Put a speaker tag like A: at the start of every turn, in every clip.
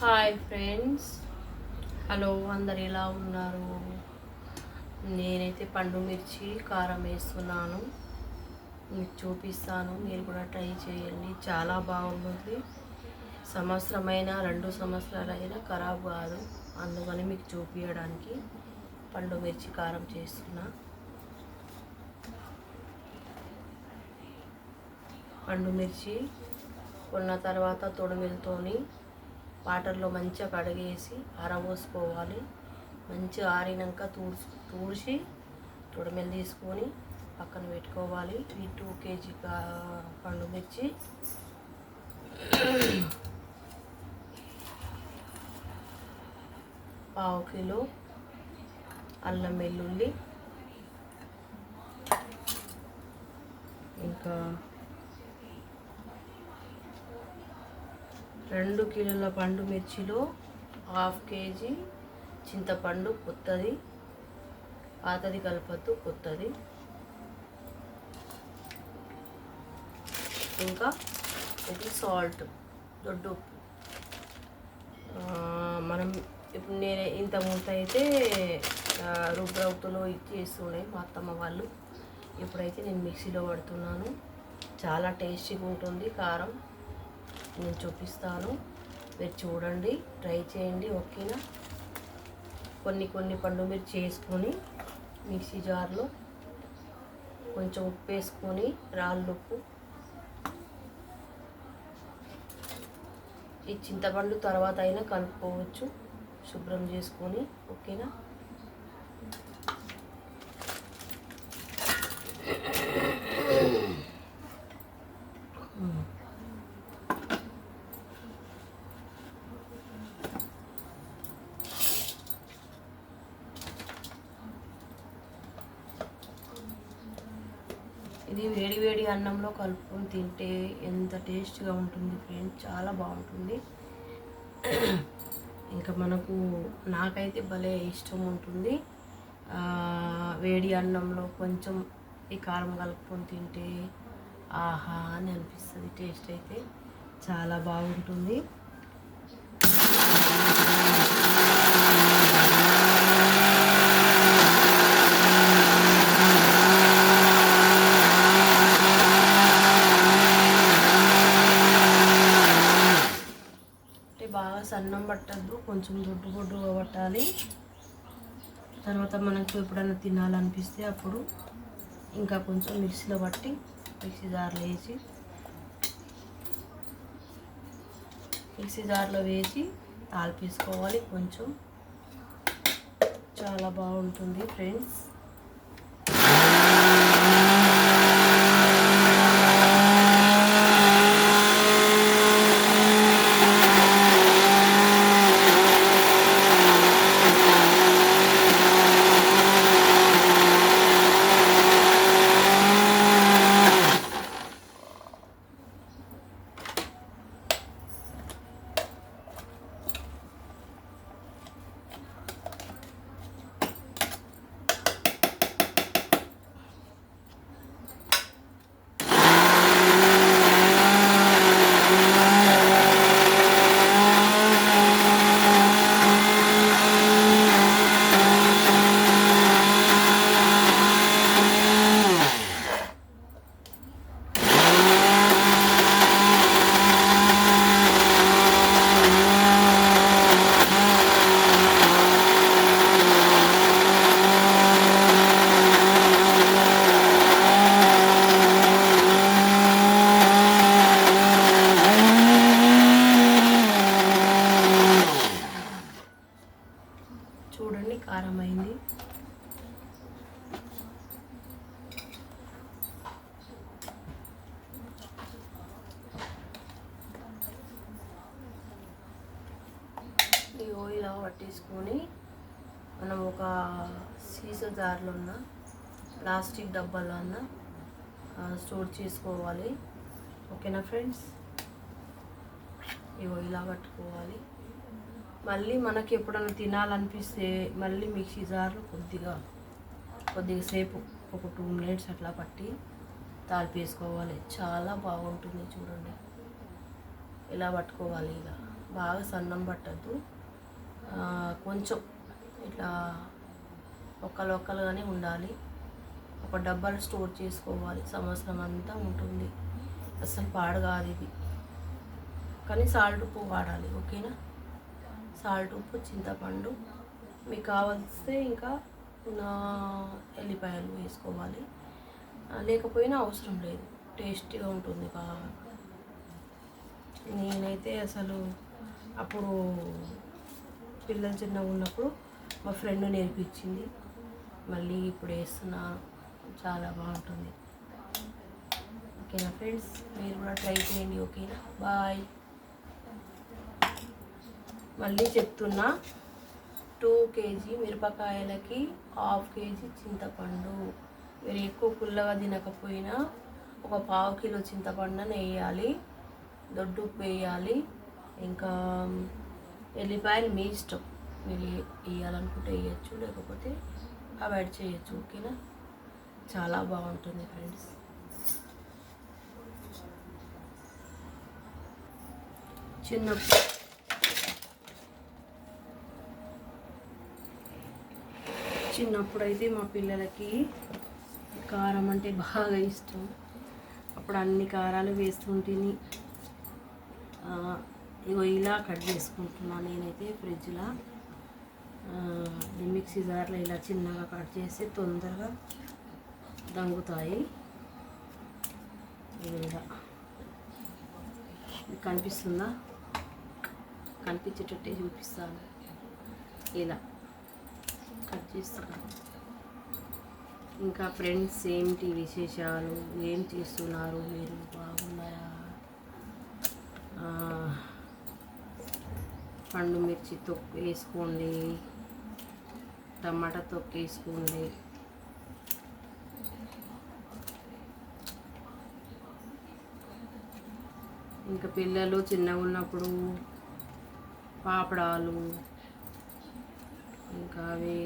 A: Hi friends, hello, అందరు ఎలా ఉన్నారు? నేనైతే పండు మిర్చి కారం వేస్తున్నాను, మీకు చూపిస్తాను. మీరు కూడా ట్రై చేయండి, చాలా బాగుంటుంది. సంవత్సరమైన 2 సంవత్సరాలైనా ఖరాబ్ కాదు. అందుకని మీకు చూపించడానికి పండు మిర్చి కారం చేస్తున్నా. పండు మిర్చి కొన్న తర్వాత తొడిమిలతోని వాటర్లో మంచిగా కడిగేసి ఆరబోసుకోవాలి. మంచిగా ఆరినాక తూడ్చి తొడిమెలు తీసుకొని పక్కన పెట్టుకోవాలి. ఈ 2 kg పండు మిర్చి ½ కిలో అల్లం వెల్లుల్లి, ఇంకా 2 కిలోల పండు మిర్చిలో ½ kg చింతపండు కొత్తది, పాతది కలపద్దు, కొత్తది. ఇంకా ఇది సాల్ట్, దొడ్డు ఉప్పు. మనం ఇప్పుడు నేను ఇంత మూత అయితే రుబ్బరవుతులో ఇచ్చేస్తుండే మా అత్తమ్మ వాళ్ళు. ఇప్పుడైతే నేను మిక్సీలో పడుతున్నాను. చాలా టేస్టీగా ఉంటుంది కారం. నేను చూపిస్తాను, మీరు చూడండి, ట్రై చేయండి. ఓకేనా? కొన్ని పండు మిర్చి వేసుకొని మిక్సీ జార్లో కొంచెం ఉప్పు వేసుకొని, రాళ్ళుప్పు, ఈ చింతపండు తర్వాత అయినా కలుపుకోవచ్చు, శుభ్రం చేసుకొని. ఓకేనా? ఇది వేడి వేడి అన్నంలో కలుపుకొని తింటే ఎంత టేస్ట్గా ఉంటుంది ఫ్రెండ్స్, చాలా బాగుంటుంది. ఇంకా నాకైతే భలే ఇష్టం ఉంటుంది. వేడి అన్నంలో కొంచెం ఈ కారం కలుపుకొని తింటే ఆహా అని అనిపిస్తుంది. టేస్ట్ అయితే చాలా బాగుంటుంది. బాగా సన్నం పట్టద్దు, కొంచెం దొడ్డుగా పట్టాలి. తర్వాత మనకు ఎప్పుడైనా తినాలనిపిస్తే అప్పుడు ఇంకా కొంచెం మిక్సీలో పట్టి మిక్సీ జార్లో వేసి తాలిపేసుకోవాలి. కొంచెం చాలా బాగుంటుంది ఫ్రెండ్స్. చూడండి, కారం అయింది. ఇలా పట్టేసుకొని మనం ఒక సీసా జార్లో ఉన్న ప్లాస్టిక్ డబ్బాలో స్టోర్ చేసుకోవాలి. ఓకేనా ఫ్రెండ్స్? ఇలా పట్టుకోవాలి. మళ్ళీ మనకి ఎప్పుడైనా తినాలనిపిస్తే మళ్ళీ మిక్సీ జార్లో కొద్దిగా సేపు ఒక 2 minutes అట్లా పట్టి తాలిపేసుకోవాలి. చాలా బాగుంటుంది. చూడండి, ఇలా పట్టుకోవాలి. ఇలా బాగా సన్నం పట్టద్దు, కొంచెం ఇట్లా ఒక్కలుగానే ఉండాలి. ఒక డబ్బాలు స్టోర్ చేసుకోవాలి, సంవత్సరం అంతా ఉంటుంది, అసలు పాడు కాదు ఇది. కానీ సాల్ట్ ఉప్పు వాడాలి, ఓకేనా? సాల్ట్ ఉప్పు చింతపండు, మీకు కావాల్స్తే ఇంకా ఎల్లిపాయలు వేసుకోవాలి, లేకపోయినా అవసరం లేదు, టేస్టీగా ఉంటుంది బాగా. నేనైతే అసలు అప్పుడు పిల్లలు చిన్నగా ఉన్నప్పుడు మా ఫ్రెండ్ నేర్పించింది, మళ్ళీ ఇప్పుడు వేస్తున్నాను, చాలా బాగుంటుంది. ఓకేనా ఫ్రెండ్స్, మీరు కూడా ట్రై చేయండి, ఓకేనా? బాయ్. మళ్ళీ చెప్తున్నా, 2 kg మిరపకాయలకి 1/2 kg చింతపండు. మీరు ఎక్కువ పుల్లగా తినకపోయినా ఒక 1/2 కిలో చింతపండుని వేయాలి, దొడ్డుప్పు వేయాలి, ఇంకా ఎల్లిపాయలు మీ ఇష్టం, మీరు వేయాలనుకుంటే వేయచ్చు, లేకపోతే అవాయిడ్ చేయొచ్చు, ఓకేనా? చాలా బాగుంటుంది ఫ్రెండ్స్. చిన్నప్పుడు అయితే మా పిల్లలకి కారం అంటే బాగా ఇష్టం, అప్పుడు అన్ని కారాలు వేస్తుంటేని. ఇగో ఇలా కట్ చేసుకుంటున్నాను నేనైతే ఫ్రిడ్జ్లో, మిక్సీ జార్లో ఇలా చిన్నగా కట్ చేసి తొందరగా దంగుతాయి. ఇలా కనిపిస్తుందా? కనిపించేటట్టే చూపిస్తాను, ఇలా కట్ చేస్తున్నాను. ఇంకా ఫ్రెండ్స్, ఏంటి విశేషాలు? ఏం చేస్తున్నారు మీరు? బాగున్నాయా? పండు మిర్చి తొక్కు వేసుకోండి, టమాటా తొక్కు వేసుకోండి. ఇంకా పిల్లలు చిన్నగా ఉన్నప్పుడు పాపడాలు, ఇంకా అవి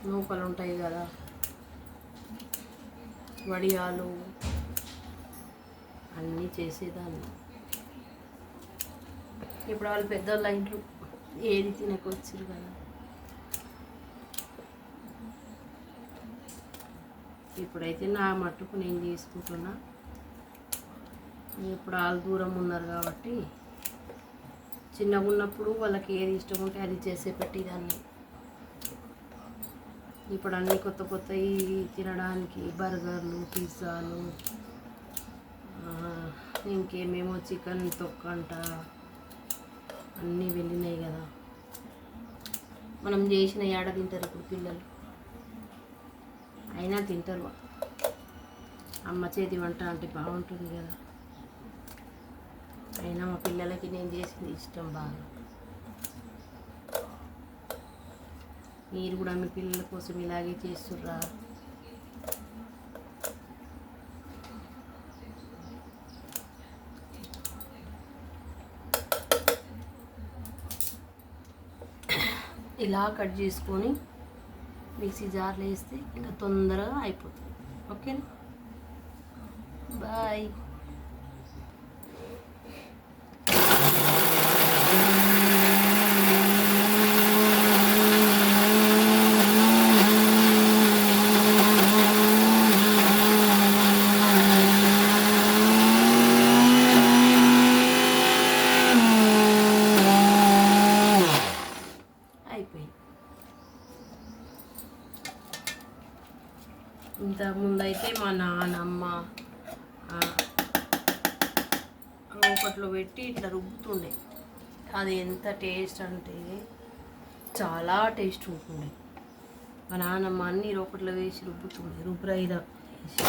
A: నూకలు ఉంటాయి కదా, వడియాలు, అన్నీ చేసేదాన్ని. ఇప్పుడు వాళ్ళు పెద్దవాళ్ళు ఇంట్లో ఏది తినకొచ్చారు కదా. ఇప్పుడైతే నా మట్టుకు నేను చేసుకుంటున్నా, ఇప్పుడు వాళ్ళు దూరం ఉన్నారు కాబట్టి. చిన్నగా ఉన్నప్పుడు వాళ్ళకి ఏది ఇష్టం ఉంటే అది చేసే పెట్టేదాన్ని. ఇప్పుడు అన్నీ కొత్త కొత్తవి తినడానికి, బర్గర్లు, పిజ్జాలు, ఇంకేమేమో చికెన్ తొక్కంట అన్నీ వెళ్ళినాయి కదా. మనం చేసిన ఏడ తింటారు ఇప్పుడు పిల్లలు? అయినా తింటారు, అమ్మ చేతి వంట అంటే బాగుంటుంది కదా. అయినా మా పిల్లలకి నేను చేసింది ఇష్టం బాగా. మీరు కూడా మీ పిల్లల కోసం ఇలాగే చేస్తుర్రా? ఇలా కట్ చేసుకొని మిక్సీ జార్లో వేస్తే ఇంకా తొందరగా అయిపోతుంది, ఓకేనా? బాయ్. ఇంతకుముందైతే మా నాన్నమ్మ రోకట్లో పెట్టి ఇట్లా రుబ్బుతుండే, అది ఎంత టేస్ట్ అంటే చాలా టేస్ట్ ఉంటుండే. మా నాన్నమ్మ అన్ని రోకట్లో వేసి రుబ్బుతుండే, రుబ్బురాయిలో వేసి.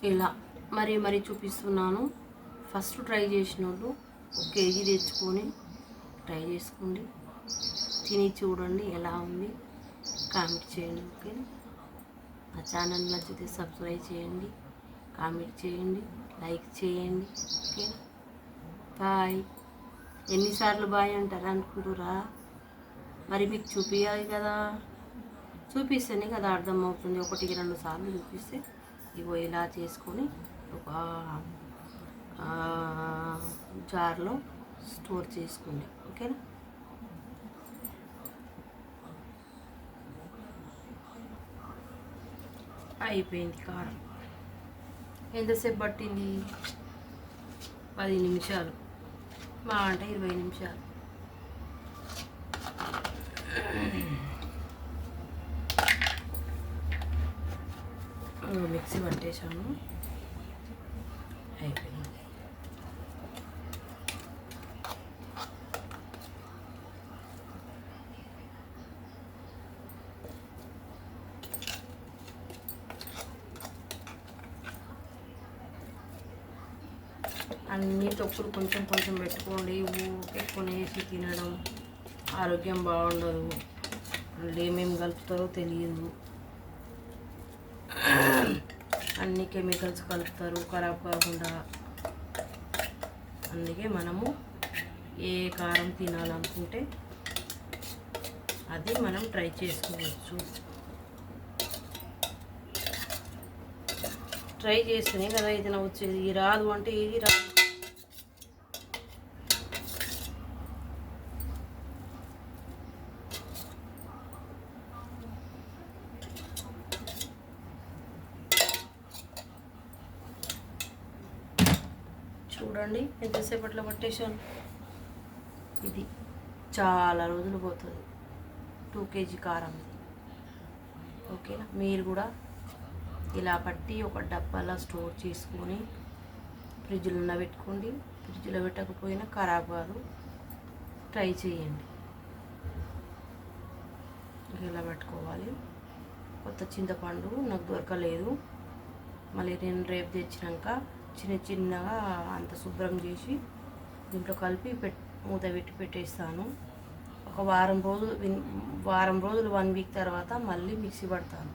A: ఇలా మరీ చూపిస్తున్నాను. ఫస్ట్ ట్రై చేసిన వాళ్ళు 1 కేజీ తెచ్చుకొని ట్రై చేసుకోండి, తిని చూడండి ఎలా ఉంది, కామెంట్ చేయండి. ఓకే, నా ఛానల్ నచ్చితే సబ్స్క్రైబ్ చేయండి, కామెంట్ చేయండి, లైక్ చేయండి. Okay bye. ఎన్నిసార్లు బాయ్ అంటారా అనుకుంటురా? మరి మీకు చూపించాలి కదా, చూపిస్తేనే కదా అర్థమవుతుంది. 1-2 సార్లు చూపిస్తే ఇగో ఇలా చేసుకొని ఒక జార్లో స్టోర్ చేసుకోండి. ఓకేనా? అయిపోయింది కారం. ఎంతసేపు పట్టింది? 10 నిమిషాలు, మా అంటే 20 నిమిషాలు. మిక్సీ పట్టేశాను, అయిపోయింది. అన్ని తొక్కులు కొంచెం కొంచెం పెట్టుకోండి. ఊరికే కొనేసి తినడం ఆరోగ్యం బాగుండదు. వాళ్ళు ఏమేమి కలుపుతారో తెలియదు. అన్ని కెమికల్స్ కలుపుతారు ఖరాబ్ కాకుండా. అందుకే మనము ఏ కారం తినాలనుకుంటే అది మనం ట్రై చేసుకోవచ్చు. ట్రై చేస్తేనే కదా ఏదైనా వచ్చేది. రాదు అంటే ఏది రాదు. చూడండి ఎంతసేపట్లో పట్టేశాను. ఇది చాలా రోజులు పోతుంది. 2 కేజీ కారం. ఓకేనా? మీరు కూడా ఇలా పట్టి ఒక డబ్బాలో స్టోర్ చేసుకొని ఫ్రిడ్జ్లో పెట్టుకోండి. ఫ్రిడ్జ్లో పెట్టకపోయినా ఖరాబ్ కాదు, ట్రై చేయండి. ఇలా పెట్టుకోవాలి. కొత్త చింతపండు నాకు దొరకలేదు, మళ్ళీ నేను రేపు తెచ్చినాక చిన్నగా అంత శుభ్రం చేసి దీంట్లో కలిపి మూత పెట్టి పెట్టేస్తాను. ఒక వారం రోజులు 1 వీక్ తర్వాత మళ్ళీ మిక్సీ పడతాను.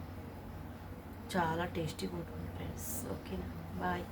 A: చాలా టేస్టీగా ఉంటుంది ఫ్రెండ్స్. ఓకేనా? బాయ్.